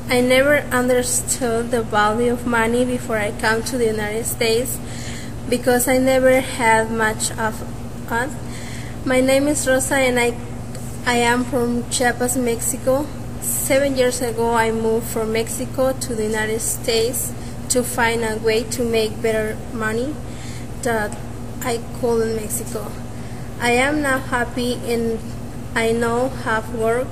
I never understood the value of money before I came to the United States because I never had much of it. My name is Rosa and I am from Chiapas, Mexico. 7 years ago I moved from Mexico to the United States to find a way to make better money that I could in Mexico. I am now happy and I now have work,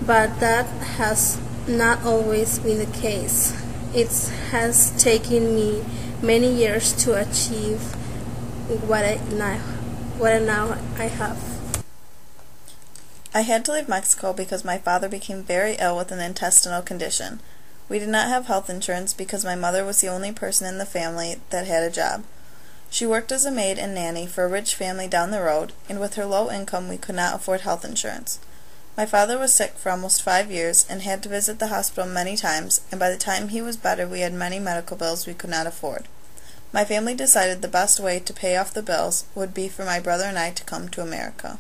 but that has not always been the case. It has taken me many years to achieve what I now have. I had to leave Mexico because my father became very ill with an intestinal condition. We did not have health insurance because my mother was the only person in the family that had a job. She worked as a maid and nanny for a rich family down the road, and with her low income we could not afford health insurance. My father was sick for almost 5 years and had to visit the hospital many times, and by the time he was better we had many medical bills we could not afford. My family decided the best way to pay off the bills would be for my brother and I to come to America.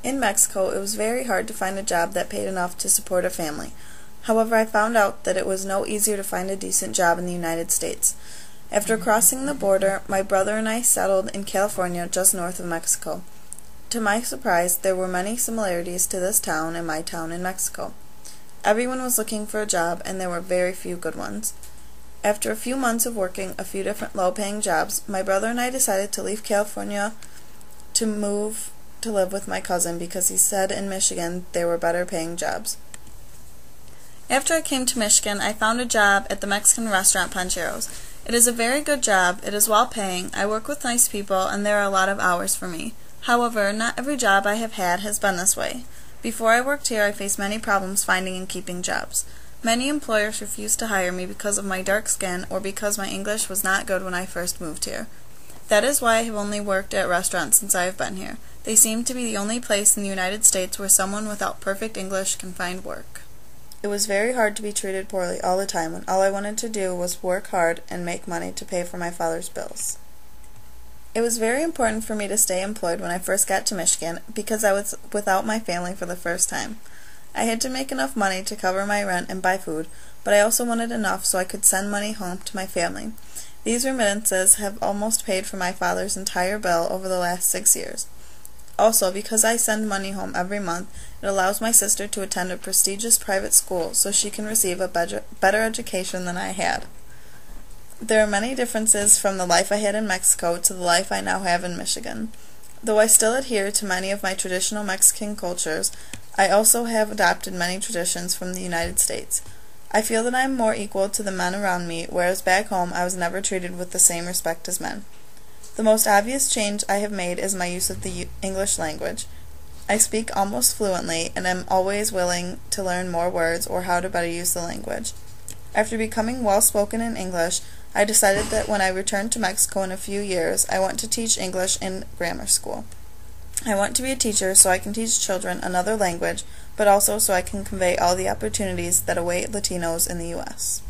In Mexico, it was very hard to find a job that paid enough to support a family. However, I found out that it was no easier to find a decent job in the United States. After crossing the border, my brother and I settled in California just north of Mexico. To my surprise, there were many similarities to this town and my town in Mexico. Everyone was looking for a job, and there were very few good ones. After a few months of working a few different low-paying jobs, my brother and I decided to leave California to move to live with my cousin because he said in Michigan there were better-paying jobs. After I came to Michigan, I found a job at the Mexican restaurant Pancheros. It is a very good job, it is well-paying, I work with nice people, and there are a lot of hours for me. However, not every job I have had has been this way. Before I worked here, I faced many problems finding and keeping jobs. Many employers refused to hire me because of my dark skin or because my English was not good when I first moved here. That is why I have only worked at restaurants since I have been here. They seem to be the only place in the United States where someone without perfect English can find work. It was very hard to be treated poorly all the time when all I wanted to do was work hard and make money to pay for my father's bills. It was very important for me to stay employed when I first got to Michigan because I was without my family for the first time. I had to make enough money to cover my rent and buy food, but I also wanted enough so I could send money home to my family. These remittances have almost paid for my father's entire bill over the last 6 years. Also, because I send money home every month, it allows my sister to attend a prestigious private school so she can receive a better education than I had. There are many differences from the life I had in Mexico to the life I now have in Michigan. Though I still adhere to many of my traditional Mexican cultures, I also have adopted many traditions from the United States. I feel that I am more equal to the men around me, whereas back home I was never treated with the same respect as men. The most obvious change I have made is my use of the English language. I speak almost fluently and am always willing to learn more words or how to better use the language. After becoming well-spoken in English, I decided that when I returned to Mexico in a few years, I want to teach English in grammar school. I want to be a teacher so I can teach children another language, but also so I can convey all the opportunities that await Latinos in the U.S.